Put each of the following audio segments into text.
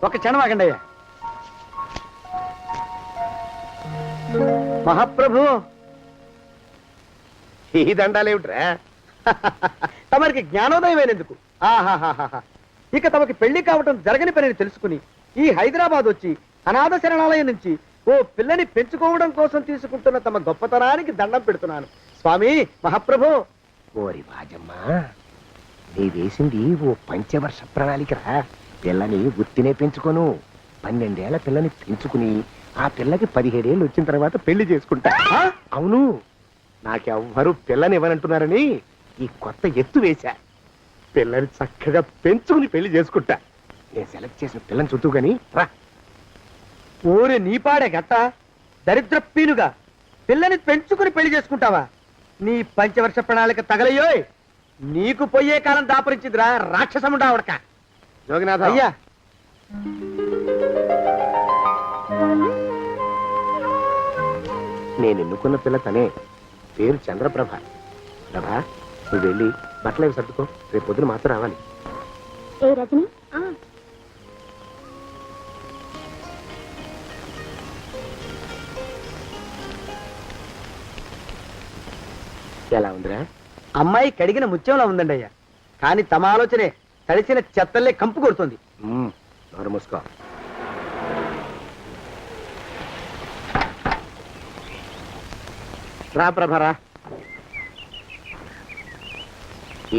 ఒక క్షణం ఆగండి అయ్యా. మహాప్రభు, ఈ దండాలేమిట్రా? తమరికి జ్ఞానోదయమైనందుకు ఆహాహాహా. ఇక తమకి పెళ్లి కావటం జరగని పనిని తెలుసుకుని ఈ హైదరాబాద్ వచ్చి అనాథ శరణాలయం నుంచి ఓ పిల్లని పెంచుకోవడం కోసం తీసుకుంటున్న తమ గొప్పతనానికి దండం పెడుతున్నాను స్వామి. మహాప్రభు, ఓరి వాజమ్మా, నీ వేసింది ఓ పంచవర్ష ప్రణాళికరా. పిల్లని గుర్తినే పెంచుకోను, 12 ఏళ్ల పిల్లని పెంచుకుని ఆ పిల్లకి 17 ఏళ్ళు వచ్చిన తర్వాత పెళ్లి చేసుకుంటా. అవును, నాకెవ్వరూ పిల్లని ఇవ్వనంటున్నారని ఈ కొత్త ఎత్తు వేశా. పిల్లని చక్కగా పెంచుకుని పెళ్లి చేసుకుంటా. నేను సెలెక్ట్ చేసిన పిల్లని చుట్టూ గాని రా. ఓరే నీపాడే గట్ట దరిద్ర పీనుగా, పిల్లని పెంచుకుని పెళ్లి చేసుకుంటావా? నీ పంచవర్ష ప్రణాళిక తగలయ్యోయ్. నీకు పోయే కాలం దాపరించిందిరా రాక్షసముడా ఉడక. జోగినాథ అయ్యా, నేను ఎన్నుకున్న పిల్ల తనే. పేరు చంద్రప్రభ. ప్రభ, నువ్వు వెళ్ళి బట్టలు అవి సర్దుకో, రేపు పొద్దున మాత్రం రావాలి. ఏ రజని, ఎలా ఉందిరా? అమ్మాయి కడిగిన ముత్యంలా ఉందండి అయ్యా. కానీ తమ ఆలోచనే తడిసిన చెత్తల్లే కంపు కొడుతుంది. నోరు మూసుకో. రా ప్రభరా,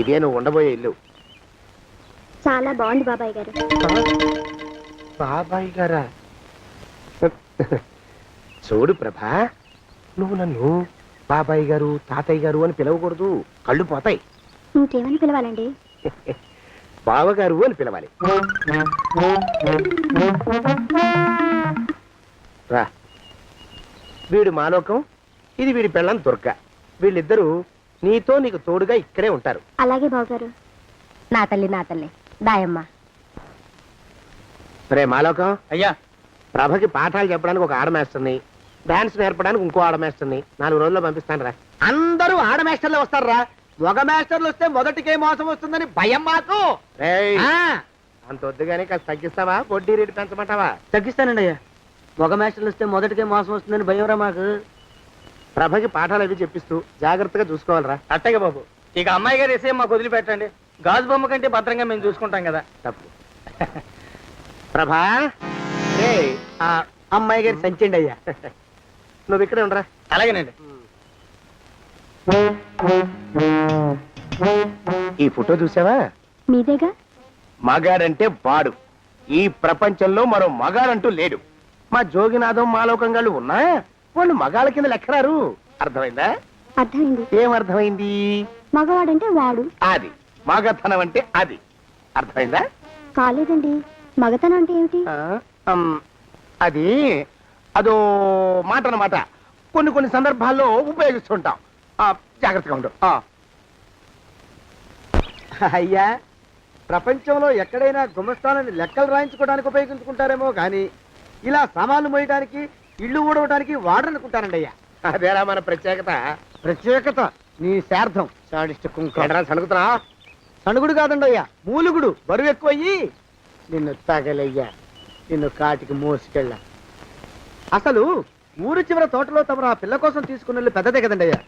ఇదే నువ్వు ఉండబోయే ఇల్లు. చాలా బాగుంది బాబాయ్ గారు. బాబాయ్ గారా? చూడు ప్రభా, నువ్వు నన్ను బాబాయ్ గారు తాతయ్య గారు అని పిలవకూడదు, కళ్ళు పోతాయి. ఇంకేమని పిలవాలండి? బావగారు అని పిలవాలి. రా, వీడు మాలోకం, ఇది వీడి పెళ్ళం దుర్గ. వీళ్ళిద్దరూ నీతో నీకు తోడుగా ఇక్కడే ఉంటారు. అలాగే బావగారు. నా తల్లి నా తల్లి దాయమ్మ. సరే మాలోకం, అయ్యా, ప్రభకి పాఠాలు చెప్పడానికి ఒక ఆడమేస్టర్ని, డాన్స్ నేర్పడానికి ఇంకో ఆడమేస్టర్ని 4 రోజుల్లో పంపిస్తాను రా. అందరూ ఆడ మాస్టర్లు వస్తారా? మగ మాస్టర్లు వస్తే మొదటికే మోసం వస్తుందని భయం మాకు. రేయ్, ఆ, అంత వద్దుగానే కాస్త తగ్గిస్తావా? వడ్డీ రేటు పెంచమంటావా? తగ్గిస్తానండి అయ్యా. మగ మాస్టర్లు వస్తే మొదటికే మోసం వస్తుందని భయంరా మాకు. ప్రభకి పాఠాలు అవి చెప్పిస్తూ జాగ్రత్తగా చూసుకోవాలరా. అట్టగా బాబు, ఇక అమ్మాయి గారు వేసే మాకు వదిలిపెట్టండి. గాజు బొమ్మ కంటే భద్రంగా మేము చూసుకుంటాం కదా. తప్పు. ప్రభా, రేయ్, ఆ అమ్మాయి గారి సంచండి అయ్యా. నువ్వు ఇక్కడే ఉండరా. అలాగేనండి. ఈ ఫోటో చూసావా? మీదేగా. మగాడంటే వాడు. ఈ ప్రపంచంలో మరో మగాడంటూ లేడు. మా జోగినాథం మాలోకంగాళ్ళు ఉన్నా వాళ్ళు మగాళ్ళ కింద లెక్కరారు. అర్థమైందా? అర్థమైంది. ఏం అర్థమైంది? మగవాడంటే వాడు. అది మగతనం అంటే అది. అర్థమైందా? కాలేదండి. మగతనం అంటే ఏమిటి? అది అదో మాట అన్నమాట. కొన్ని సందర్భాల్లో ఉపయోగిస్తుంటాం. జాగ్రత్తగా ఉండు. అయ్యా, ప్రపంచంలో ఎక్కడైనా గుమస్తాలని లెక్కలు రాయించుకోవడానికి ఉపయోగించుకుంటారేమో కానీ ఇలా సామాన్లు మోయడానికి, ఇల్లు ఊడవడానికి వాడరనుకుంటారండి అయ్యా. అదేరా మన ప్రత్యేకత. ప్రత్యేకత నీ శార్థం. సాడిస్ట్ కుంక. సణుకుతున్నా? సణుగుడు కాదండి అయ్యా, మూలుగుడు. బరువు ఎక్కువయ్యి నిన్ను తగలయ్యా, నిన్ను కాటికి మోసుకెళ్ళ. అసలు ఊరు చివర తోటలో తమరు ఆ పిల్ల కోసం తీసుకున్న పెద్దదే కదండి అయ్యా.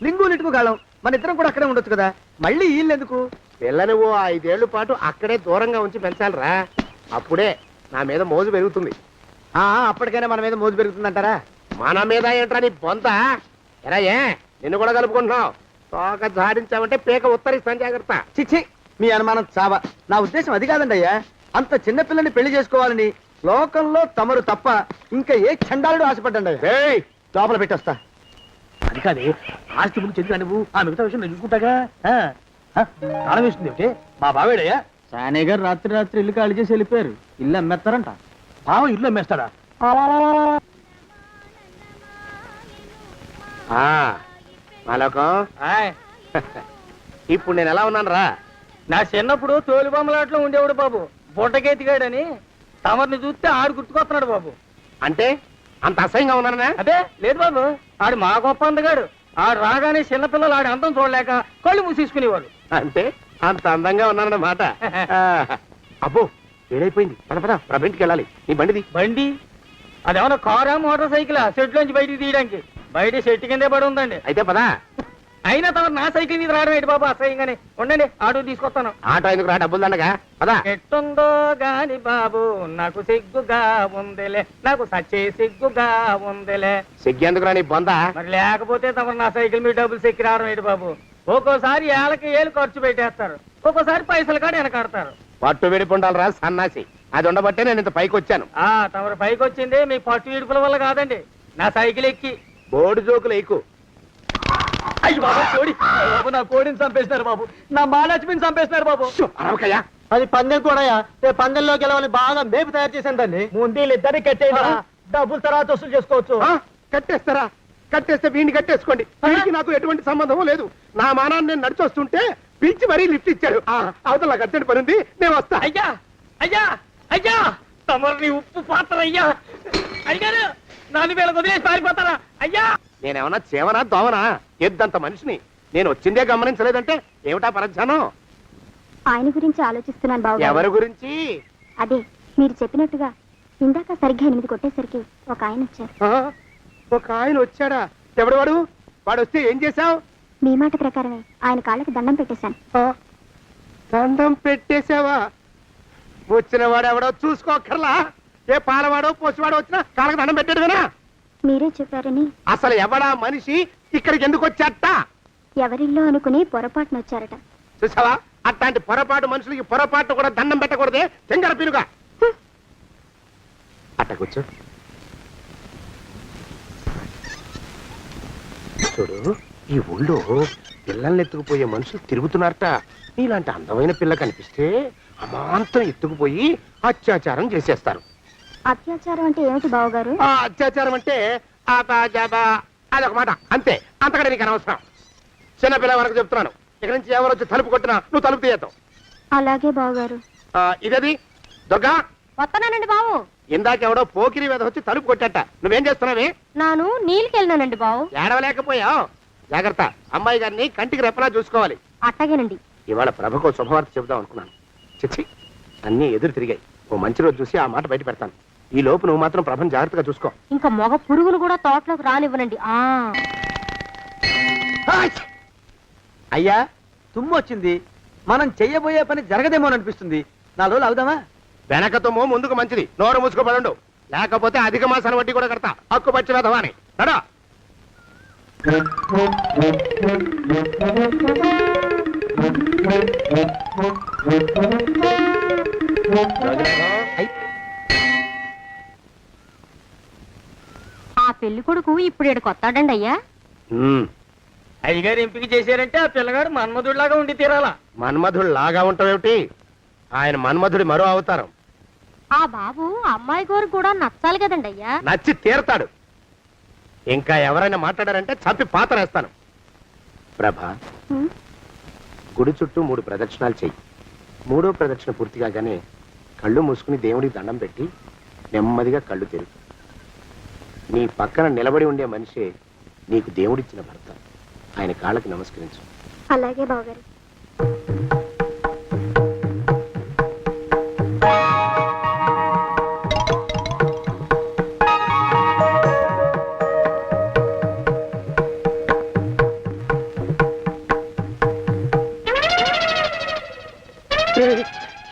లింగు లిటుకు కాలం, మన ఇద్దరం కూడా అక్కడే ఉండొచ్చు కదా. మళ్ళీ వీళ్ళు ఎందుకు? పిల్లని ఓ 5 ఏళ్ల పాటు అక్కడే దూరంగా ఉంచి పెంచాలిరా. అప్పుడే నా మీద మోజు పెరుగుతుంది. అప్పటికైనా మన మీద మోజు పెరుగుతుందంటారా? మన మీద ఏంట్రా నీ బొంత? ఎరా, ఏ నిన్ను కూడా కలుపుకుంటున్నావు? తోక జాడించావంటే పీక ఉత్తరిస్తాను, జాగ్రత్త. చిచ్చి, మీ అనుమానం చావా. నా ఉద్దేశం అది కాదండి అయ్యా. అంత చిన్న పిల్లని పెళ్లి చేసుకోవాలని లోకంలో తమరు తప్ప ఇంకా ఏ చండాలుడు ఆశపడ్డండి అయ్యా. ఏయ్, లోపల పెట్టొస్తా. అది కాదు, ఆస్తి ముందు చెందుగా నువ్వు ఆ మిగతా విషయం నేను చూసుకుంటాగా. తాళం వేస్తుంది ఏమిటి? మా బావేడయ్యా. సానే గారు రాత్రి ఇల్లు ఖాళీ చేసి వెళ్ళిపోయారు. ఇల్లు అమ్మేస్తారంట. బావ ఇల్లు అమ్మేస్తాడా? మాలోకం, ఇప్పుడు నేను ఎలా ఉన్నాను రా? నా చిన్నప్పుడు తోలు బొమ్మలాట్లో ఉండేవాడు బాబు, బుట్టకెత్తిగాడని. తమరిని చూస్తే ఆడు గుర్తుకొస్తున్నాడు బాబు. అంటే అంత అసహ్యంగా ఉన్నానా? అదే లేదు బాబు, ఆడు మా గొప్ప అందగాడు. ఆడు రాగానే చిన్నపిల్లలు ఆడి అందం చూడలేక కళ్ళు మూసేసుకునేవాడు. అంటే అంత అందంగా ఉన్నానన్నమాట. అబ్బో, ఏడైపోయింది. పద పద, ప్రభ ఇంటికి వెళ్ళాలి. నీ బండిది. బండి అదేమన్నా కారా మోటార్ సైకిల్ సెట్ లోంచి బయటికి తీయడానికి? బయట చెట్టు కిందే పడి ఉందండి. అయితే పదా. అయినా తమ నా సైకిల్ మీద రావడం ఏంటి బాబు అసహ్యంగానే. ఉండండి ఆటో తీసుకొస్తాను. ఆటో ఎందుకు రా, డబ్బులు దండగా. పదా. ఎట్టుందో గాని బాబు నాకు సిగ్గుగా ఉందిలే, నాకు సచ్చే సిగ్గుగా ఉందిలే. సిగ్గెందుకు రా నీ బొంద. మరి లేకపోతే తమ నా సైకిల్ మీద డబ్బులు సెక్కి రావడం ఏంటి బాబు? ఒక్కోసారి ఏళ్ళకి ఏళ్ళు ఖర్చు పెట్టేస్తారు, ఒక్కోసారి పైసలు కాడ వెనకాడతారు. పట్టు విడిపుండాలి రా సన్నాసి. అది ఉండబట్టే నేను ఇంత పైకి వచ్చాను. తమరు పైకి వచ్చింది మీ పట్టు ఇడుపుల వల్ల కాదండి, నా సైకిల్ ఎక్కి. బోర్డు జోకులు ఎక్కువ. అయ్యి బాబు కోడి, బాబు నా కోడిని చంపేసినారు బాబు, నా మహాలక్ష్మిని చంపేసినారు బాబు. అరవకయ్యా. అది పందెం కూడా పందెంలో గెలవని బాగా మేపు తయారు చేశాను దాన్ని. ముందు ఇద్దరిని కట్టేయరా, డబ్బులు తర్వాత వసూలు చేసుకోవచ్చు. కట్టేస్తారా? కట్టేస్తే వీడిని కట్టేసుకోండి. వీడికి నాకు ఎటువంటి సంబంధం లేదు. నా మానాన్ని నేను నడిచొస్తుంటే పిలిచి మరీ లిఫ్ట్ ఇచ్చాడు. అవతల నాకు అర్జెంట్ పని ఉంది, నేను వస్తా. అయ్యా అయ్యా అయ్యా, తమరిని ఉప్పు పాత్ర అయ్యా. అయ్యారు నాలుగు వేల వదిలేసి పారిపోతారా అయ్యా? నేనేమన్నా చేవనా దోవనా? ఎద్దంత మనిషిని. నేను వచ్చిందే గమనించలేదంటే ఏమిటా పరధ్యానం? ఆయన గురించి ఆలోచిస్తున్నాను బాబు. ఎవరి గురించి? అదే మీరు చెప్పినట్టుగా ఇందాక సరిగ్గా 8 కొట్టేసరికి ఒక ఆయన వచ్చారు. ఒక ఆయన వచ్చాడా? ఎవడు వాడు? వాడు వస్తే ఏం చేశావు? మీ మాట ప్రకారమే ఆయన కాళ్ళకి దండం పెట్టేశాను. దండం పెట్టేశావా? వచ్చిన వాడు ఎవడో చూసుకోకర్లా. ఏ పాలవాడో పోసివాడో వచ్చినా కాళ్ళకి దండం పెట్టాడువేనా? మీరే చెప్పారని. అసలు ఎవడా మనిషి ఇక్కడికి ఎందుకు వచ్చాట? ఎవరిల్లో అనుకుని పొరపాటున వచ్చారట. చూసావా, అట్లాంటి పొరపాటు మనుషులకి పొరపాటు కూడా దండం పెట్టకూడదే. తెంగర పినుగా అట్టకొచ్చు. చూడు, ఈ ఊళ్ళో పిల్లల్ని ఎత్తుకుపోయే మనుషులు తిరుగుతున్నారట. నీలాంటి అందమైన పిల్ల కనిపిస్తే అమాంతం ఎత్తుకుపోయి అత్యాచారం చేసేస్తారు. అత్యాచారం అంటే ఏమిటి బావగారు? ఆ అత్యాచారం అంటే అదొక మాట అంతే. అంతకంటే నీకు అనవసరం. చిన్నపిల్ల వరకు చెప్తున్నాను. ఇక్కడి నుంచి ఎవరు వచ్చి తలుపు కొట్టినా నువ్వు తలుపు తీయతావు. అలాగే బావగారు. ఇదది దుర్గా. వస్తున్నానండి బావు. ఇందాకెవడో పోకిరి మీద వచ్చి తలుపు కొట్టట. నువ్వేం చేస్తున్నావే? నాను నీళ్ళకెళ్ళినానండి బావు. ఏడవలేకపోయావు. జాగ్రత్త, అమ్మాయి గారిని కంటికి రెప్పలా చూసుకోవాలి. అట్టగేనండి. ఇవాళ ప్రభకు శుభవార్త చెబుదాం అనుకున్నాను. చిచ్చి, అన్నీ ఎదురు తిరిగాయి. ఓ మంచి రోజు చూసి ఆ మాట బయట పెడతాను. ఈ లోపు నువ్వు మాత్రం ప్రభను జాగ్రత్తగా చూసుకో. ఇంకా మొగ పురుగును కూడా తోటలోకి రానివ్వనండి. అయ్యా, తుమ్ము వచ్చింది. మనం చెయ్యబోయే పని జరగదేమో అనిపిస్తుంది. 4 రోజులు అవుదామా? వెనకతోమో ముందుకు మంచిది. నోరు మూసుకోబడండు, లేకపోతే అధిక మాసాల వడ్డీ కూడా కడతా. హక్కు పచ్చి వేధవాని నడా. ఆ పెళ్లి కొడుకు ఇప్పుడు ఈడకి వస్తాడండి అయ్యా. అయ్యగారు ఎంపిక చేశారంటే ఆ పిల్లగాడు మన్మధుడిలాగా ఉండి తీరాలా. మన్మధుడు లాగా ఉంటావేమిటి? ఆయన మన్మధుడి మరో అవతారం. ఆ బాబు అమ్మాయి గారు కూడా నచ్చాలి కదండి అయ్యా. నచ్చి తీరతాడు. ఇంకా ఎవరైనా మాట్లాడారంటే చంపి పాతరేస్తాను. ప్రభా, గుడి చుట్టూ 3 ప్రదక్షిణాలు చెయ్యి. 3వ ప్రదక్షిణ పూర్తి కాగానే కళ్ళు మూసుకుని దేవుడికి దండం పెట్టి నెమ్మదిగా కళ్ళు తెరుగు. నీ పక్కన నిలబడి ఉండే మనిషే నీకు దేవుడిచ్చిన భర్త. ఆయన కాళ్ళకి నమస్కరించు. అలాగే బావగారు.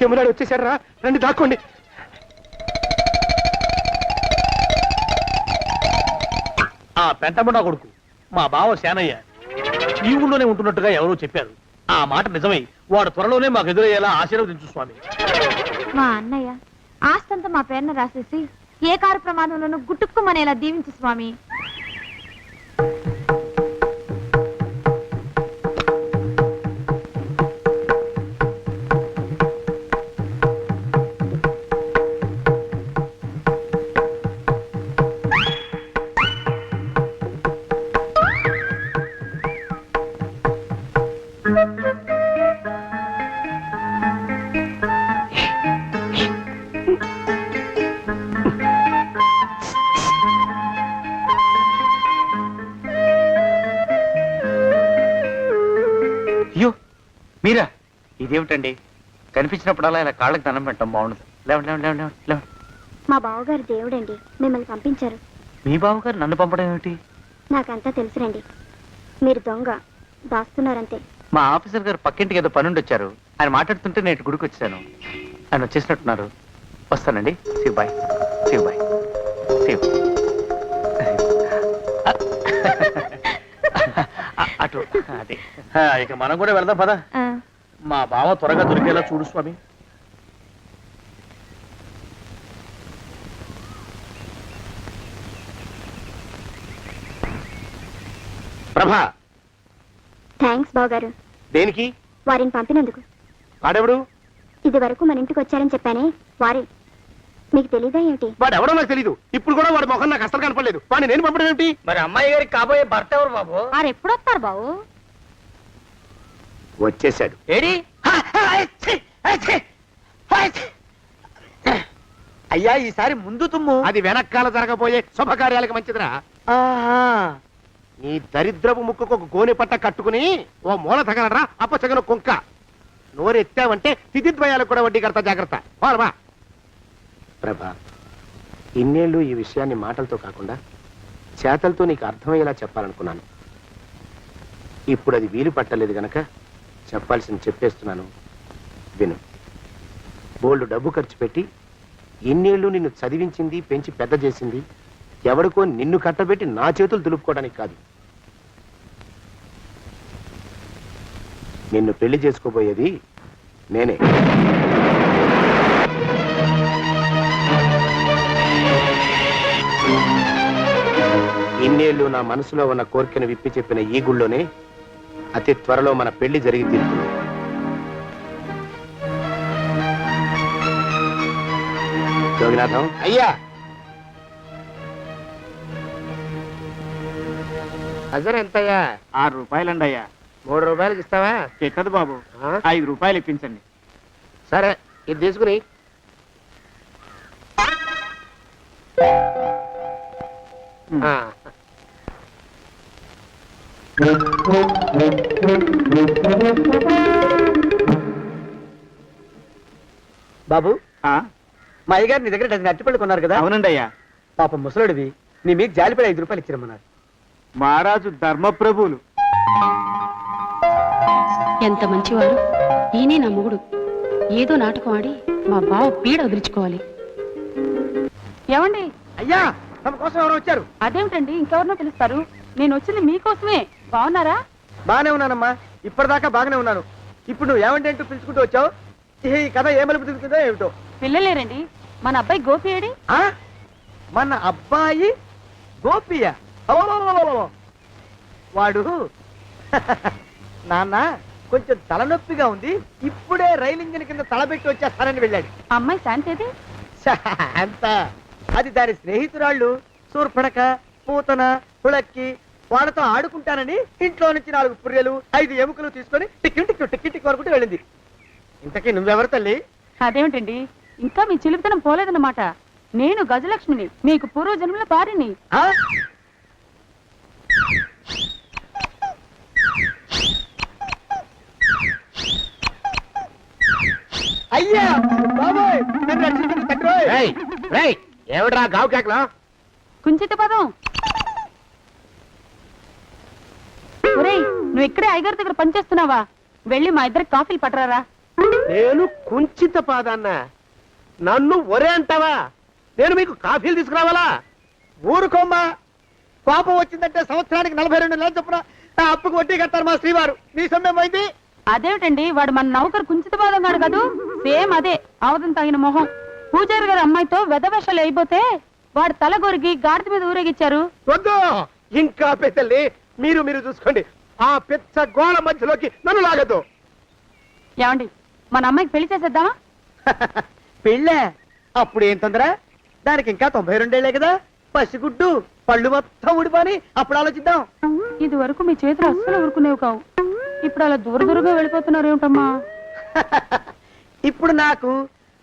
యమునాడు వచ్చేసాడు రా, రండి దాక్కోండి. ఆ పెంటముడా కొడుకు మా బావ శానయ్య ఈ ఊళ్ళోనే ఉంటున్నట్టుగా ఎవరో చెప్పారు. ఆ మాట నిజమై వాడు త్వరలోనే మాకు ఎదురయ్యేలా ఆశీర్వదించు స్వామి. మా అన్నయ్య ఆస్తంతా మా పేరున రాసేసి ఏ కారు ప్రమాదంలోనూ గుట్టుక్కుమనేలా దీవించు స్వామి. అయ్యో మీరా, ఇదేమిటండి? కనిపించినప్పుడల్లా ఇలా కాళ్ళకి దండం పెట్టడం బాగుండదు. లేవండి లేవండి లేవండి లేవండి లేవండి. మా బావగారు దేవుడండి మిమ్మల్ని పంపించారు. మీ బావగారు నన్ను పంపడం ఏమిటి? నాకంతా తెలుసురండి. మీరు దొంగ దాస్తున్నారంతే. మా ఆఫీసర్ గారు పక్కింటికి ఏదో పనుండి వచ్చారు. ఆయన మాట్లాడుతుంటే నేను గుడికి వచ్చాను. ఆయన వచ్చేసినట్టున్నారు. వస్తానండి. శివ్ బాయ్. శివ్ బాయ్. శివ్. అటు అదే. ఇక మనం కూడా వెళ్దాం పద. ఆ, మా బావ త్వరగా దొరికేలా చూడు స్వామి. ప్రభా, థ్యాంక్స్ బావగారు, దేనికి? వారిని పంపినందుకు. వాడెవడు? ఇది వరకు మన ఇంటికి వచ్చారని చెప్పానే వారే. మీకు తెలీదా ఏమిటి? వాడెవడో నాకు తెలీదు. ఇప్పుడు కూడా వాడి మొహం నాకు అసలు కనపడలేదు. వాడిని నేను పంపడం ఏమిటి? మరి అమ్మాయి గారికి కాబోయే భర్త ఎవరు బాబు? వారు ఎప్పుడు వస్తారు బావు? వచ్చేసాడు. ఏడి? అయ్యా ఈసారి ముందు తుమ్ము. అది వెనకాల జరగబోయే శుభకార్యాలకు మంచిదిరా. ఆహా. నీ దరిద్రపు ముక్కుకు ఒక గోనె పట్ట కట్టుకుని ఓ మూల తగలరా అప్పచగన కుంక. నోరెత్తావంటే తిథిద్వయాలకు కూడా వడ్డీ కడతా, జాగ్రత్త. పోరమా. ప్రభా, ఇన్నేళ్ళు ఈ విషయాన్ని మాటలతో కాకుండా చేతలతో నీకు అర్థమయ్యేలా చెప్పాలనుకున్నాను. ఇప్పుడు అది వీలు పట్టలేదు గనక చెప్పాల్సింది చెప్పేస్తున్నాను, విను. బోల్డు డబ్బు ఖర్చు పెట్టి ఇన్నేళ్ళు నిన్ను చదివించింది, పెంచి పెద్ద చేసింది ఎవడికో నిన్ను కట్టబెట్టి నా చేతులు దులుపుకోవడానికి కాదు. నిన్ను పెళ్లి చేసుకోబోయేది నేనే. ఇన్నేళ్ళు నా మనసులో ఉన్న కోరికను విప్పి చెప్పిన ఈ గుళ్ళోనే అతి త్వరలో మన పెళ్లి జరిగి తీరుతుంది. జోగినాథం అయ్యా, హజర్ ఎంతయ్యా? 6 రూపాయలండి అయ్యా. 3 రూపాయలకి ఇస్తావా? ఎక్కదు బాబు. ఆ? 5 రూపాయలు ఇప్పించండి. సరే, ఇది తీసుకుని. ఆ. బాబు, ఆ? మా అయ్యగారు నీ దగ్గర డజన్ అరటిపళ్ళు కొన్నారు కదా. అవునండి అయ్యా. పాపం ముసలుడివి, నీ మీకు జాలిపడి 5 రూపాయలు ఇచ్చిరమ్మన్నారు. మహారాజు ధర్మప్రభువులు. ఎంత మంచివారు. ఈయనే నా మొగుడు. ఏదో నాటకం ఆడి మా బావ పీడ వదిలించుకోవాలి. ఏమండి? అయ్యా, తమ కోసం ఎవరో వచ్చారు. అదేమిటండి ఇంకెవరినో పిలుస్తారు? నేను వచ్చింది మీకోసమే. బాగున్నారా? బాగానే ఉన్నానమ్మా, ఇప్పటిదాకా బాగానే ఉన్నాను. ఇప్పుడు నువ్వు ఏమంటే అంటూ పిలుచుకుంటూ వచ్చావు. ఈ కథ ఏ మలుపు తిరుగుతుందో ఏమిటో. పిల్లలేరండి. మన అబ్బాయి గోపి ఏడి? ఆ? మన అబ్బాయి గోపియ? అవ్వవ్వవ్వవ్వవ్వ. వాడు నాన్న కొంచెం తలనొప్పిగా ఉంది, ఇప్పుడే రైలు ఇంజిన్ కింద తలబెట్టి వచ్చేస్తానని వెళ్ళాడు. అమ్మాయి శాంతేది? అంత అది దాని స్నేహితురాళ్ళు సూర్పడక, పూతన, పుళక్కి వాళ్ళతో ఆడుకుంటానని ఇంట్లో నుంచి 4 పుర్రెలు 5 ఎముకలు తీసుకొని టిక్కి వరకు వెళ్ళింది. ఇంతకీ నువ్వెవరు తల్లి? అదేమిటండి ఇంకా మీ చిలుపుతనం పోలేదన్నమాట. నేను గజలక్ష్మిని, మీకు పూర్వజన్మల భార్యని. ఆ? అయ్యా బాబోయ్, నన్ను రక్షించండి తండ్రోయ్. ఏమిట్రా గావు కేకలో? కుంచిత పదం. ఒరేయ్, నువ్వు ఇక్కడే అయ్యగారి దగ్గర పనిచేస్తున్నావా? వెళ్ళి మా ఇద్దరికి కాఫీలు పట్టరారా. నేను కుంచిత పాదాన్న, నన్ను ఒరే అంటావా? నేను మీకు కాఫీలు తీసుకురావాలా? ఊరుకోమ్మా, కోపం వచ్చిందంటే సంవత్సరానికి 42 నెలలు చొప్పున నా అప్పుకు వడ్డీ కట్టారు మా శ్రీవారు. నీ సొమ్మేం పోయింది? అదేమిటండి, వాడు మన నౌకరు కుంచిత పాదం గాడు కదూ. సేమ్ అదే, అవతం తగిన మొహం. పూజారి గారి అమ్మాయితో వెధవేషాలు అయిపోతే వాడు తల గొరిగి గాడిద మీద ఊరేగిచ్చారు. వద్దు, ఇంకా పెద్దల్ని మీరు చూసుకోండి. ఆ పెద్ద గోళ మధ్యలోకి నన్ను లాగదు. ఏమండి, మన అమ్మాయికి పెళ్లి చేసేద్దామా? పెళ్ళే? అప్పుడు ఏం తొందర? దానికి ఇంకా 92 ఏళ్లే కదా. పసిగుడ్డు పళ్ళు మొత్తం ఊడిపోని అప్పుడు ఆలోచిద్దాం. ఇది వరకు మీ చేతులు అస్సలు ఊరుకునేవి కావు. ఇప్పుడు అలా దూరంగా వెళ్ళిపోతున్నారు ఏమిటమ్మా? ఇప్పుడు నాకు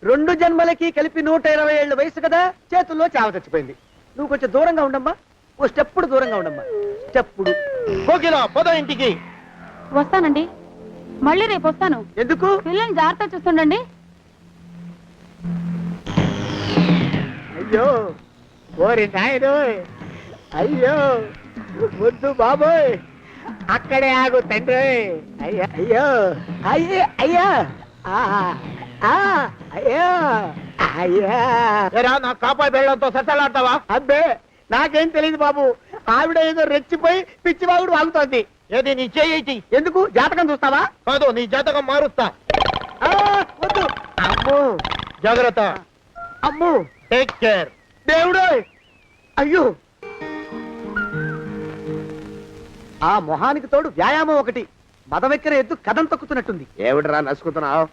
2 జన్మలకి కలిపి 120 ఏళ్ళ వయసు కదా, చేతుల్లో చావ చచ్చిపోయింది. నువ్వు కొంచెం దూరంగా ఉండమ్మా, ఓ స్టెప్పుడు దూరంగా ఉండమ్మా. స్టెప్పుడు పోదో ఇంటికి. వస్తానండి, మళ్ళీ రేపు వస్తాను. ఎందుకు? పిల్లల్ని జాగ్రత్త చూస్తుండండి. అయ్యో ఓరి నాయను, అయ్యో ముద్దు బాబోయ్, అక్కడే ఆగు తండ్రి. అయ్యా అయ్యో అయ్యో అయ్యా అయ్యో అయ్యా. నా కాపాయి బెళ్ళంతో సత్తలాడతావా? అబ్బే నాకేం తెలియదు బాబు, ఆవిడ ఏదో రెచ్చిపోయి పిచ్చివాగుడు వాగుతోంది. ఏది నీ చేయి? ఎందుకు జాతకం చూస్తావా? కాదు, నీ జాతకం మారుస్తా. ఆ, వద్దు. అమ్మో జాగ్రత్త. అమ్మో టేక్ కేర్. దేవుడు, అయ్యో. ఆ మొహానికి తోడు వ్యాయామం ఒకటి, మదవెక్కిన ఎద్దు కథం తొక్కుతున్నట్టుంది. ఏమిటిరా నసుకుతున్నావు?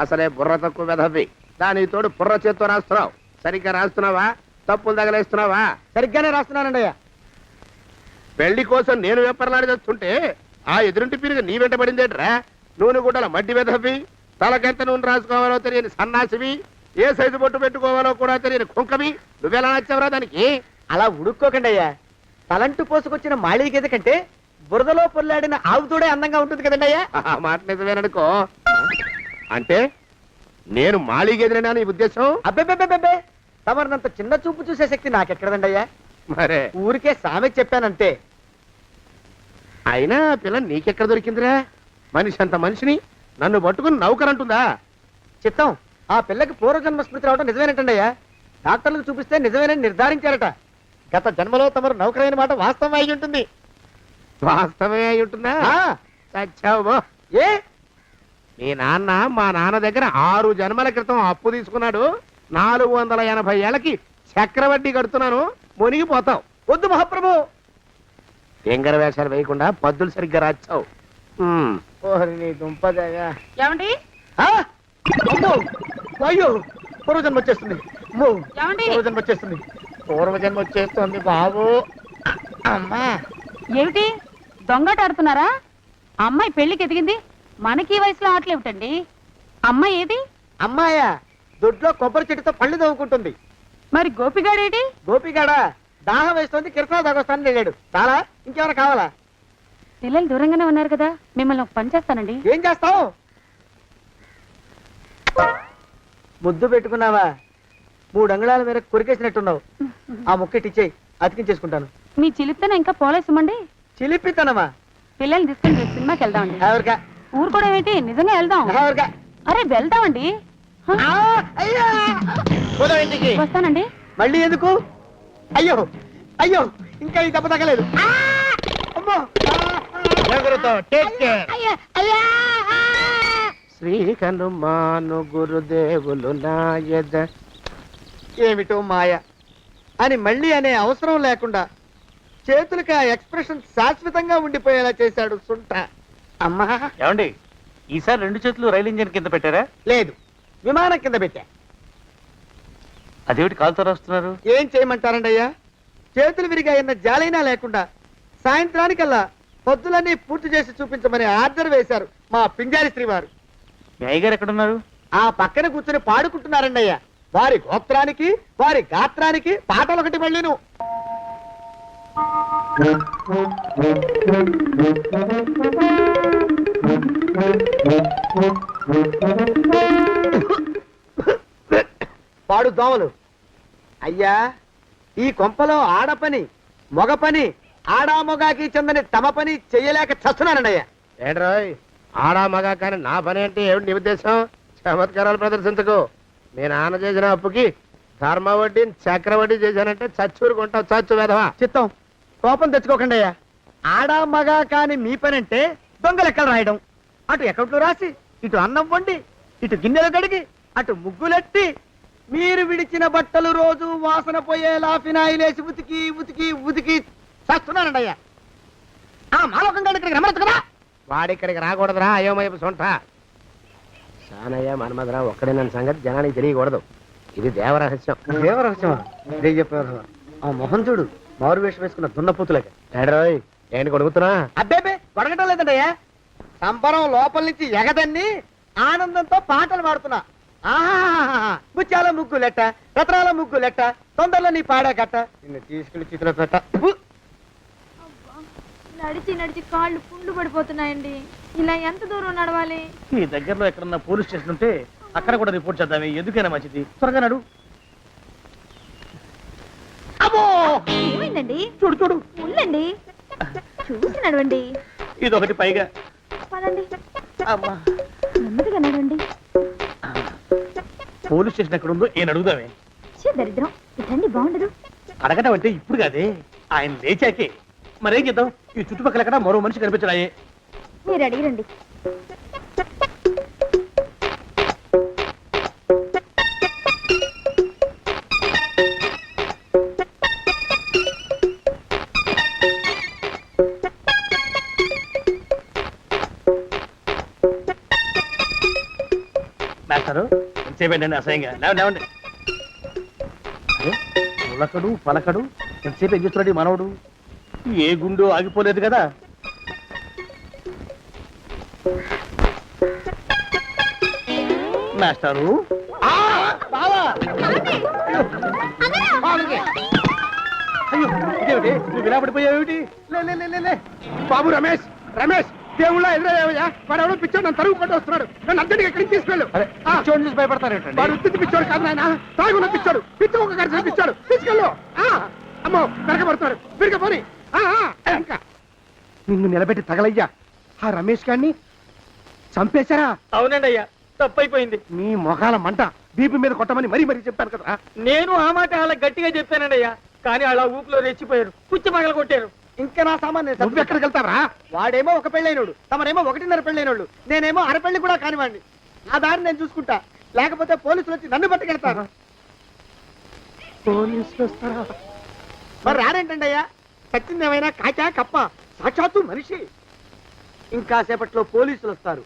అసలే బుర్ర తక్కువ వెధవి. దానికి తోడు బుర్ర చేత్తో రాస్తున్నావు. సరిగ్గా రాస్తున్నావా? తప్పులు తగలేస్తున్నావా? సరిగ్గానే రాస్తున్నానండి అయ్యా. పెళ్లి కోసం నేను వెప్పర్లాడి తెస్తుంటే ఆ ఎదురింటి పీరుగా నీ వెంట పడిందేట్రా? నూనె గుడ్డల మడ్డి వెధవి, తలకెంత నూనె రాసుకోవాలో తెలియని సన్నాసివి, ఏ సైజు బొట్టు పెట్టుకోవాలో కూడా తెలియని కుంకవి, నువ్వెలా నచ్చావురా దానికి? అలా ఉడుక్కోకండి అయ్యా. తలంటు పోసుకొచ్చిన మాళీ గేదె కంటే బురదలో పొల్లాడిన ఆవు తోడే అందంగా ఉంటుంది కదండి అయ్యా. ఆ మాట నిజమేననుకో. అంటే నేను మాళీగెదిరినా నీ ఉద్దేశం? అబ్బెబ్బెబ్బెబ్బే, తమరినంత చిన్న చూపు చూసే శక్తి నాకెక్కడదండి అయ్యా. మరే ఊరికే సామె చెప్పానంతే. అయినా పిల్ల నీకెక్కడ దొరికిందిరా? మనిషి అంత మనిషిని నన్ను పట్టుకుని నౌకరంటుందా? చిత్తం, ఆ పిల్లకి పూర్వజన్మ స్మృతి రావడం నిజమేనటండి అయ్యా. డాక్టర్లకు చూపిస్తే నిజమేనని నిర్ధారించారట. గత జన్మలో తమరు నౌకరైన మాట వాస్తవం అయి ఉంటుంది. వాస్తవమే అయి ఉంటుందా? ఆ, చచ్చావు. ఏ మీ నాన్న మా నాన్న దగ్గర 6 జన్మల క్రితం అప్పు తీసుకున్నాడు. 480 ఏళ్ళకి చక్రవడ్డీ కడుతున్నాను, మునిగిపోతావు. వద్దు మహాప్రభు. ఎంగర వేషాలు వేయకుండా పద్దులు సరిగ్గా రాచావు. ఓహరి నీ దుంపదగా. ఏమండి అమ్మో, అయ్యో, పూర్వజన్మ వచ్చేస్తుంది. అమ్మో, ఏమండి? పూర్వజన్మ వచ్చేస్తుంది. పూర్వజన్మ వచ్చేస్తుంది బాబు. అమ్మా, ఏమిటి దొంగట ఆడుతున్నారా? అమ్మాయి పెళ్లికి ఎదిగింది, మనకి ఈ వయసులో ఆటలేమిటండి? అమ్మాయి ఏది? అమ్మాయా దొడ్లో కొబ్బరి చెట్టుతో పళ్ళు తవ్వుకుంటుంది. మరి గోపిగాడేటి? గోపిగాడ దాహం వేస్తుంది, కిరసా దాగొస్తానని వెళ్ళాడు. చాలా ఇంకేమైనా కావాలా? పిల్లలు దూరంగానే ఉన్నారు కదా, మిమ్మల్ని ఒక పని చేస్తానండి. ఏం చేస్తావు? ముద్దు పెట్టుకున్నావా? 3 అంగుళాల మేర కొరికేసినట్టున్నావు. ఆ ముక్కటి ఇచ్చేయి, అతికించేసుకుంటాను. మీ చిలిపితన ఇంకా పోలేసమండి. చిలిపితనమా? పిల్లల్ని తీసుకుని రేపు సినిమాకి వెళ్దామండి. ఎవరికా? ఊరు కూడా ఏంటి, నిజంగా వెళ్దాం. ఎవరికా? అరే వెళ్దామండి. హ? ఆ, అయ్యా! పోదాం ఇంటికి. వస్తానండి. మళ్ళీ ఎందుకు? అయ్యో అయ్యో, ఇంకా ఈ దెబ్బ తగ్గలేదు. ఆ! అమ్మో! జాగ్రత్త. Take care. శ్రీ హనుమాను గురుదేవులు నాయద. ఏమిటో మాయ అని మళ్ళీ అనే అవసరం లేకుండా చేతులకి ఆ ఎక్స్ప్రెషన్ శాశ్వతంగా ఉండిపోయేలా చేశాడు సుంట. అమ్మా, ఏమండి, ఈసారి 2 చేతులు రైలు ఇంజిన్ కింద పెట్టారా? లేదు, విమానం కింద పెట్టా. అదేమిటి కాలుతో రాస్తున్నారు? ఏం చేయమంటారండి అయ్యా? చేతులు విరిగాయన్న జాలైనా లేకుండా సాయంత్రానికల్లా పొద్దులన్నీ పూర్తి చేసి చూపించమని ఆర్డర్ వేశారు మా పింజారి శ్రీ వారు. మీ అయ్యగారు ఎక్కడున్నారు? ఆ పక్కన కూర్చొని పాడుకుంటున్నారండి అయ్యా. వారి గోత్రానికి వారి గాత్రానికి పాటలు ఒకటి మళ్ళీను. పాడు దోమలు. అయ్యా, ఈ కొంపలో ఆడ పని మొగ పని, ఆడా మొగాకి చెందని తమ పని చెయ్యలేక చస్తున్నానండి అయ్యా. ఏంట్రోయ్, ఆడా మగా కానీ నా పని అంటే ఏమిటి నీ ఉద్దేశం? చమత్కారాలు ప్రదర్శించకు. మీ నాన్న చేసిన అప్పుకి ధర్మ వడ్డీ చక్రవడ్డీ చేశానంటే చచ్చూరుకుంటావు. చచ్చు వేధవా. చిత్తం, కోపం తెచ్చుకోకండి అయ్యా. ఆడా మగా కాని మీ పని అంటే దొంగ లెక్కలు రాయడం, అటు అకౌంట్లో రాసి, ఇటు అన్నం వండి, ఇటు గిన్నెలు కడిగి, అటు ముగ్గులెట్టి, మీరు విడిచిన బట్టలు రోజు వాసన పోయేలా ఫినాయిలేసి ఉతికి ఉతికి ఉతికి చేస్తున్నానండి అయ్యా. ఆ మాలోకం గారు ఇక్కడికి రమ్మనొచ్చు కదా. వాడిక్కడికి రాకూడదురా అయోమయపు సొంట. సానయ్య మన్మధరావు ఒక్కడే నన్ను సంగతి జనానికి తెలియకూడదు. ఇది దేవరహస్యం. దేవరహస్యమా? చెప్పారు. ఆ మొహం చూడు, మారు వేషం వేసుకున్న దున్నపోతులకి. ఏంట్రోయ్, ఏంటి కొడుకుతున్నా? అబ్బేబే కొడగటం లేదండయ్యా. సంబరం లోపల నుంచి ఎగదన్ని ఆనందంతో పాటలు పాడుతున్నా. ఆహా, ముత్యాల ముగ్గు లెట్ట, రత్నాల ముగ్గు లెట్ట, తొందరలో నీ పాడా కట్ట, నిన్ను తీసుకెళ్లి చిత్ర పెట్ట. నడిచి నడిచి కాళ్ళు పుండ్లు పడిపోతున్నాయండి. ఇలా ఎంత దూరం నడవాలి? ఈ దగ్గరలో ఎక్కడన్నా పోలీస్ స్టేషన్ ఉంటే అక్కడ కూడా రిపోర్ట్ చేద్దామే. ఎందుకైనా మంచిది. త్వరగా నడు. ఉండండి చూడు చూడు ఉండండి చూసి నడవండి ఇదొకటి పైగా. పదండి అమ్మా, నెమ్మదిగా నడవండి. పోలీస్ స్టేషన్ ఎక్కడ ఉందో ఏం అడుగుదామే. ఛీ, దరిద్రం ఇటండి బాగుండదు. అడగటం అంటే ఇప్పుడు కాదే, ఆయన లేచాకే. మరేం చేద్దాం, ఈ చుట్టుపక్కల ఎక్కడ మరో మనిషి కనిపించడాయే. మీరు అడిగిరండి. మాస్టారు ఎంతసేపేంటండి అసహ్యంగా? లేవండి లేవండి. అరే, ఉలకడు పలకడు ఎంతసేపు ఏం చేస్తున్నాడు ఈ మనవడు? ఏ గుండు ఆగిపోలేదు కదా. మాస్టారు అయ్యో, ఇదేమిటి నువ్వు ఇలా పడిపోయావేమిటి? లే లే లే, లే లే. బాబు రమేష్, రమేష్ దేవుళ్ళ ఎదురయ్యా, వాడు ఎవడో పిచ్చోడు నన్ను తరుగు కొట్టి వస్తున్నాడు. నన్ను అర్జెంట్గా ఎక్కడికి తీసుకెళ్ళు. చూడండి చూసి భయపడతారేంటండి? వాడు ఉత్తి పిచ్చోడు కాదు నాయన, తాగున్న పిచ్చోడు, పిచ్చి ఒక కలిసి పిచ్చాడు. తీసుకెళ్ళు. అమ్మో వెనకబడుతున్నాడు, విరిగ పోని. ఇంకా నిన్ను నిలబెట్టి తగలయ్యా. ఆ రమేష్ గారిని చంపేశారా? అవునండి అయ్యా, తప్పైపోయింది. మీ మొఖాల మంట, బీపీ మీద కొట్టమని మరీ మరీ చెప్పాను కదా. నేను ఆ మాట అలా గట్టిగా చెప్పానండి అయ్యా, కానీ అలా ఊపిలో రెచ్చిపోయారు, పుచ్చి పగల కొట్టారు. ఇంకా నా సామాన్ నేను నువ్వు సర్దుకుంటా. ఎక్కడికి వెళ్తావరా? వాడేమో ఒక పెళ్ళైనోడు, తమరేమో 1.5 పెళ్ళైనోళ్ళు, నేనేమో అరపెళ్ళి కూడా కానివ్వండి. ఆ దారి నేను చూసుకుంటా, లేకపోతే పోలీసులు వచ్చి నన్ను పట్టుకెళ్తారు. పోలీసులు వస్తారా? మరి రారేంటండి అయ్యా, సత్యందేమైనా కాచా కప్ప, సాక్షాత్తు మనిషి. ఇంకా సేపట్లో పోలీసులు వస్తారు,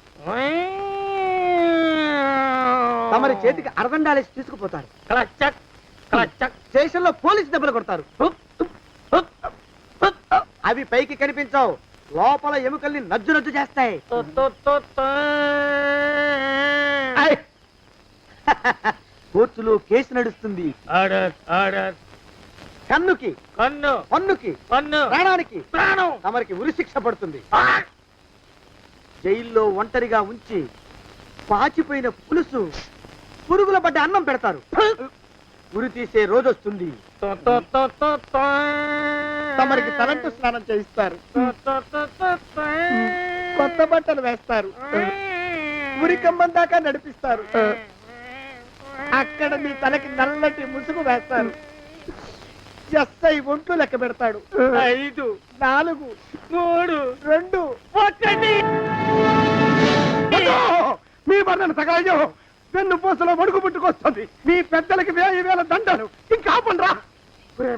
తమరి చేతికి అరదండాలేసి తీసుకుపోతారు. స్టేషన్ లో పోలీసు దెబ్బలు కొడతారు. అవి పైకి కనిపించవు, లోపల ఎముకల్ని నజ్జు నజ్జు చేస్తాయి. కోర్టులో కేసు నడుస్తుంది. కన్నుకి కన్ను, పన్నుకి పన్ను, ప్రాణానికి ప్రాణం. తమరికి ఉరిశిక్ష పడుతుంది. జైల్లో ఒంటరిగా ఉంచి పాచిపోయిన పులుసు, పురుగుల పడ్డ అన్నం పెడతారు. ఉరి తీసే రోజు వస్తుంది, తమరికి తలంటు స్నానం చేయిస్తారు, కొత్త బట్టలు వేస్తారు, ఉరికంబం దాకా నడిపిస్తారు. అక్కడ మీ తలకి నల్లటి ముసుగు వేస్తారు. ఎస్ఐ ఒంట్లు లెక్క పెడతాడు. 5, 4, 3, 2, 1. మీ వర్ణన తగలయ్యో, పెన్ను పూసలో వణుకు పుట్టుకొస్తుంది. మీ పెద్దలకి 1000 దండలు. ఇంకా ఆపండ్రా.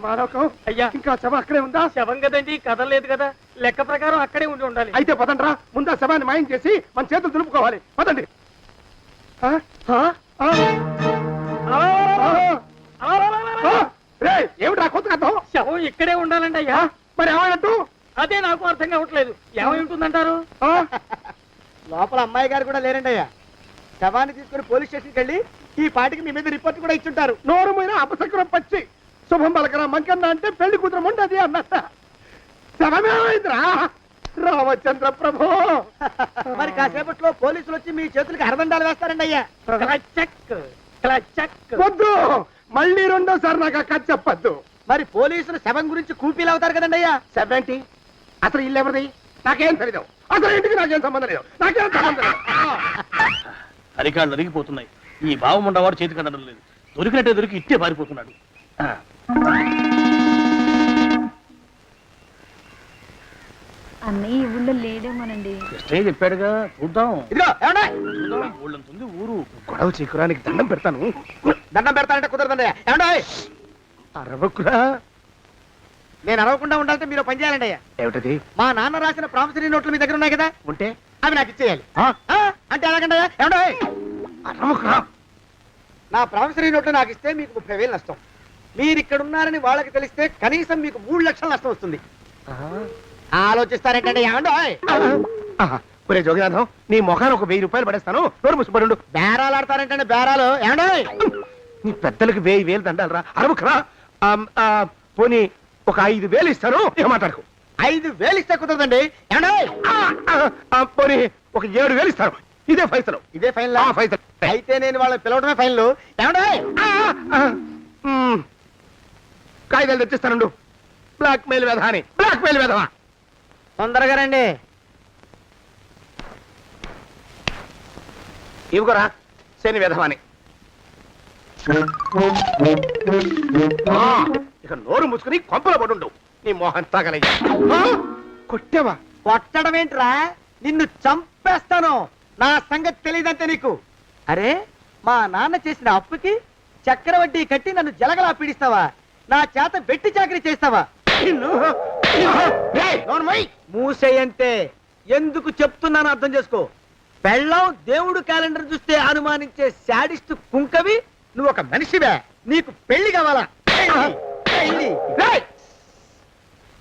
మానవకం అయ్యా, ఇంకా శవం అక్కడే ఉందా? శవం కదండి, కదలేదు కదా, లెక్క ప్రకారం అక్కడే ఉండి ఉండాలి. అయితే పదండ్రా, ముందా శవాన్ని మాయం చేసి మన చేతులు దులుపుకోవాలి. పదండి. ఏమిటా కొత్త కథం? శవం ఇక్కడే ఉండాలండి అయ్యా. మరి ఏమైనట్టు? అదే నాకు అర్థం కావట్లేదు, ఏమై ఉంటుందంటారు? లోపల అమ్మాయి గారు కూడా లేరండి అయ్యా. శవాన్ని తీసుకుని పోలీస్ స్టేషన్కి వెళ్ళి ఈ పాటికి మీ మీద రిపోర్ట్ కూడా ఇచ్చుంటారు. నోరు మీద అపశకునం పచ్చి శుభం పలకరా మంకన్న అంటే పెళ్లి కూతురు ఉండదు అన్నట్ట. శవమేమైందిరా రామచంద్ర ప్రభు? మరి కాసేపట్లో పోలీసులు వచ్చి మీ చేతులకి అరదండాలు వేస్తారండి అయ్యా. వద్దు, మళ్ళీ రెండోసారి నాకు అక్క చెప్పద్దు. మరి పోలీసులు శవం గురించి కూపీలు అవుతారు కదండి అయ్యా. 70 అసలు ఇల్లు ఎవరిది? నాకేం తెలియదు. అసలు ఇంటికి నాకేం సంబంధం లేదు. నాకేం సంబంధం లేదు. అరికాళ్ళు అరిగిపోతున్నాయి. ఈ భావం ఉండవాడు చేతికి అందడం లేదు, దొరికినట్టే దొరికి ఇట్టే పారిపోతున్నాడు. అన్నయ్య ఈ ఊళ్ళో లేడేమోనండి. కృష్ణయ్య చెప్పాడుగా, చూద్దాం. ఇదిగో ఏమండే, చూద్దాం, ఊళ్ళంతుంది ఊరు. గొడవ చీకురానికి దండం పెడతాను. దండం పెడతానంటే కుదరదండి అయ్యా. ఏమండే, అరవకురా. నేను అరవకుండా ఉండాలంటే మీరు పని చేయాలండి అయ్యా. ఏమిటది? మా నాన్న రాసిన ప్రామిసరీ నోట్లు మీ దగ్గర ఉన్నాయి కదా, ఉంటే అవి నాకు ఇచ్చేయాలి. అంటే ఎలాగండి అయ్యా? ఏమండే, అరవకురా. నా ప్రామిసరీ నోట్లు నాకు ఇస్తే మీకు 30,000 నష్టం. మీరు ఇక్కడ ఉన్నారని వాళ్ళకి తెలిస్తే కనీసం మీకు 3 లక్షల నష్టం వస్తుంది. ఆలోచిస్తారేంటండి? ఏమండో ఒరే జోగినాథం, నీ మొఖాన్ని ఒక 1000 రూపాయలు పడేస్తాను. నోరు ముసుపడు. బేరాలు ఆడతారేంటండి? బేరాలు ఏమండో? నీ పెద్దలకు 1000 దండాలరా. అరవకురా. పోనీ ఒక 5,000 ఇస్తాను, ఇక మాట్లాడుకో. 5,000 ఇస్తే కుదరదండి. ఏమండో? పోనీ ఒక 7,000 ఇస్తాను. ఇదే ఫైసలు. ఇదే ఫైన్ ఫైసలు. అయితే నేను వాళ్ళని పిలవడమే ఫైన్లు. ఏమండో? కాగితాలు తెచ్చిస్తాను. బ్లాక్ మెయిల్ వెధవని, బ్లాక్ మెయిల్ వెధవ. తొందరగా రండి. ఇవ్వరా శని వెధవని. ఇక నోరు మూసుకుని కొంపలో పడుండు. నీ మోహన్ తగలయ్యా. కొట్టావా? కొట్టడం ఏంట్రా, నిన్ను చంపేస్తాను. నా సంగతి తెలియదంటే నీకు. అరే, మా నాన్న చేసిన అప్పుకి చక్రవడ్డీ కట్టి నన్ను జలగలా పీడిస్తావా? నా చేత వెట్టి చాకరీ చేస్తావా? నిన్ను మూసేయంతే. ఎందుకు చెప్తున్నాను అర్థం చేసుకో. పెళ్ళం దేవుడు క్యాలెండర్ చూస్తే అనుమానించే శాడిస్ట్ కుంకవి నువ్వు ఒక మనిషివే. నీకు పెళ్లి కావాలా? పెళ్లి.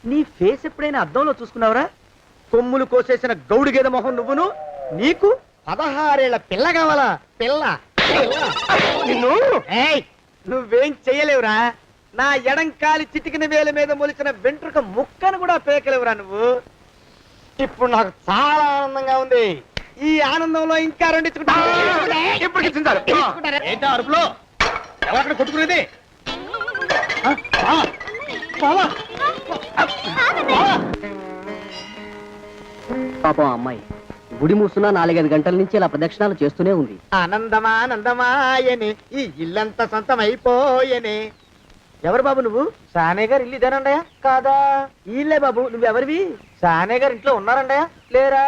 నీ ఫేస్ ఎప్పుడైనా అద్దంలో చూసుకున్నావురా? కొమ్ములు కోసేసిన గౌడు గేదె మొహం నువ్వును. నీకు 16 ఏళ్ల పిల్ల కావాలా? పిల్ల. నిన్ను ఏయ్, నువ్వేం చెయ్యలేవురా. నా ఎడంకాలి చిటికిన వేల మీద మొలిచిన వెంట్రుక ముక్కను కూడా పేకలేవురా నువ్వు. ఇప్పుడు నాకు చాలా ఆనందంగా ఉంది. ఈ ఆనందంలో ఇంకా రెండించుకుంటా. ఎప్పుడు చింతారు? ఏంటా అరుపులో? ఎవరక్కడ కొట్టుకునేది? పాపం అమ్మాయి గుడి మూసున్న 4-5 గంటల నుంచి ఇలా ప్రదక్షిణాలు చేస్తూనే ఉంది. ఆనందమానందమాయని ఈ ఇల్లంతా సొంతమైపోయని. ఎవరు బాబు నువ్వు? సానే గారు ఇల్లు ఇదేనండయా? కాదా? ఇల్లే బాబు. నువ్వెవరివి? సానే గారు ఇంట్లో ఉన్నారండయా? లేరా?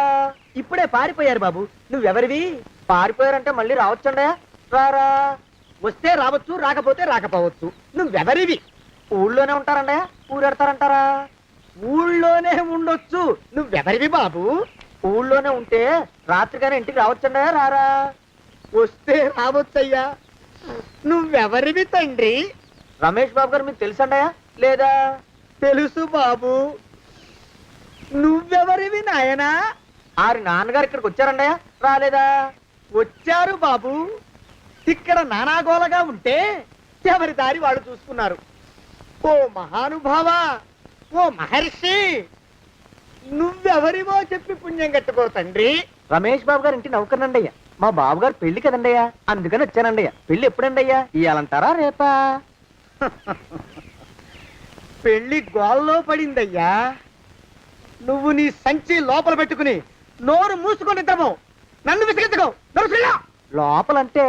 ఇప్పుడే పారిపోయారు బాబు. నువ్వెవరివి? పారిపోయారంటే మళ్ళీ రావచ్చండయా? రారా? వస్తే రావచ్చు, రాకపోతే రాకపోవచ్చు. నువ్వెవరివి? ఊళ్ళోనే ఉంటారండయా? ఊరెడతారంటారా? ఊళ్ళోనే ఉండొచ్చు. నువ్వెవరివి బాబు? ఊళ్ళోనే ఉంటే రాత్రిగానే ఇంటికి రావచ్చండయా? రారా? వస్తే రావచ్చయ్యా. నువ్వెవరివి తండ్రి? రమేష్ బాబు గారు మీకు తెలుసండయా? లేదా? తెలుసు బాబు. నువ్వెవరివి నాయనా? ఆరి నాన్నగారు ఇక్కడికి వచ్చారండయా? రాలేదా? వచ్చారు బాబు. ఇక్కడ నానాగోలగా ఉంటే ఎవరి దారి వాళ్ళు చూసుకున్నారు. ఓ మహానుభావా, ఓ మహర్షి, నువ్వెవరివో చెప్పి పుణ్యం కట్టుకో తండ్రి. రమేష్ బాబు గారు ఇంటి నౌకర్నండయ్యా. మా బాబు గారు పెళ్లి కదండయ్యా, అందుకని వచ్చానండయ్యా. పెళ్లి ఎప్పుడండయ్యా? ఇయ్యాలంటారా రేపా? పెళ్లి గోల్లో పడిందయ్యా. నువ్వు నీ సంచి లోపల పెట్టుకుని నోరు మూసుకొని ఇద్దాము. నన్ను విసిగించుకో. లోపలంటే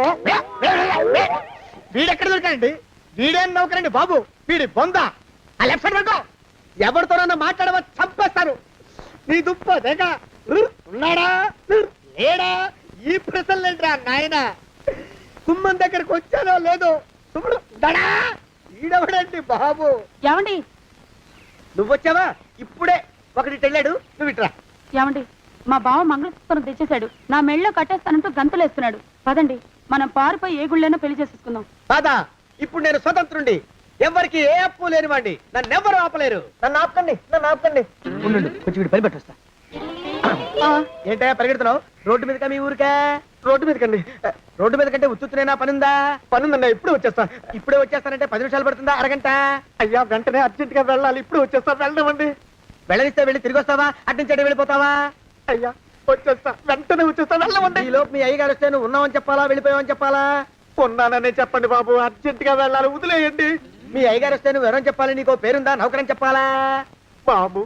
వీడెక్కడ దొరికాడండి? వీడేం నౌకరండి బాబు, వీడి బొంద. ఆ లెఫ్ట్ సైడ్ పెట్టుకో. ఎవరితోనన్నా మాట్లాడవా చంపేస్తాను. నీ దుప్ప దేక ఉన్నాడా లేడా? ఈ ప్రశ్నలేంట్రా నాయన. గుమ్మం దగ్గరకు వచ్చానో లేదో తుమ్ముడు దడా. ఈడవడండి బాబు. ఏమండి నువ్వొచ్చావా? ఇప్పుడే ఒకటి వెళ్ళాడు. నువ్వు ఇట్రా. ఏమండి, మా బావ మంగళసూత్రం తెచ్చేశాడు. నా మెళ్ళో కట్టేస్తానంటూ గంతులేస్తున్నాడు. పదండి, మనం పారిపోయి ఏ గుళ్ళైనా పెళ్లి చేసేసుకుందాం. కాదా? ఇప్పుడు నేను స్వతంత్రుండి. ఎవరికి ఏ అప్పు లేనివ్వండి. నన్ను ఎవరు ఆపలేరు. నన్ను ఆపకండి, నన్ను ఆపకండి. ఉండు, కొంచెం వీడి పని పెట్టొస్తా. ఏంటా పరిగెడుతున్నావు? రోడ్డు మీదకా మీ ఊరికా? రోడ్డు మీదకండి. రోడ్డు మీద కంటే ఉత్తునేనా? పనుందా? పనుందండి. ఇప్పుడు వచ్చేస్తా. ఇప్పుడే వచ్చేస్తానంటే 10 నిమిషాలు పడుతుందా? అరగంట? అయ్యా, వెంటనే అర్జెంట్ గా వెళ్ళాలి. ఇప్పుడు వచ్చేస్తా. వెళ్ళమండి. వెళ్ళనిస్తే వెళ్ళి తిరిగి వస్తావా? అట్నుంచి వెళ్ళిపోతావా? అయ్యా, వచ్చేస్తా. వెంటనే వచ్చేస్తా. వెళ్ళమండి. ఈ లోపు మీ అయ్యగారు వస్తే నువ్వు ఉన్నావని చెప్పాలా, వెళ్ళిపోయావని చెప్పాలా? ఉన్నాననే చెప్పండి బాబు. అర్జెంట్ గా వెళ్ళాలి. వదిలేయండి. మీ అయ్యగారు వస్తే నువ్వు ఎవరని చెప్పాలి? నీకో పేరుందా? నౌకరని చెప్పాలా? బాబు,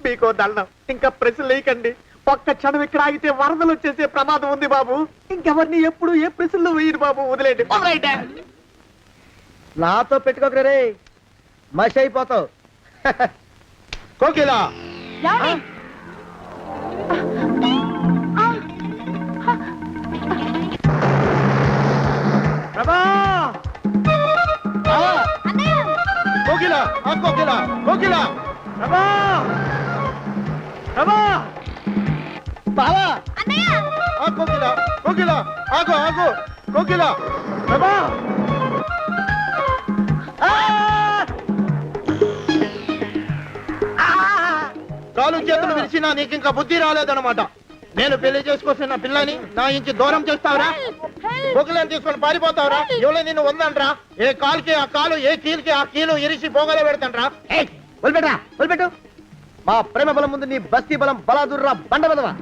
మీకో దండం. ఇంకా ప్రశ్నలు వేయకండి. ఒక్క క్షణం ఇక్కడ ఆగితే వరదలు వచ్చేసే ప్రమాదం ఉంది బాబు. ఇంకెవరిని ఎప్పుడు ఏ ప్రశ్నలు వేయరు బాబు. వదిలేయండి. నాతో పెట్టుకోకరే, మషి అయిపోతావు. కోకిలా, ఏమండి? ప్రభా! కోకిలా, కోకిలా, కోకిలా, ప్రభా! ప్రభా! బావా! కోకిలా, కోకిలా, ఆగు, ఆగు, కోకిలా, ప్రభా! కాలు చేతులు విరిచినా నీకు ఇంకా బుద్ధి రాలేదన్నమాట. నేను పెళ్లి చేసుకొస్తున్న పిల్లని నా ఇంటి దూరం చేస్తావురా? బొగ్గులను తీసుకొని పారిపోతావురా? ఎవరో నిన్ను ఉందంట్రా? ఏ కాలుకి ఆ కాలు, ఏ కీలుకి ఆ కీలు ఇరిచి బొగలో పెడతాంట్రా? వదిలిపెట్టరా, వదిలిపెట్టు. మా ప్రేమ బలం ముందు నీ బస్తీ బలం బలాదుర్రా బండ బలవా.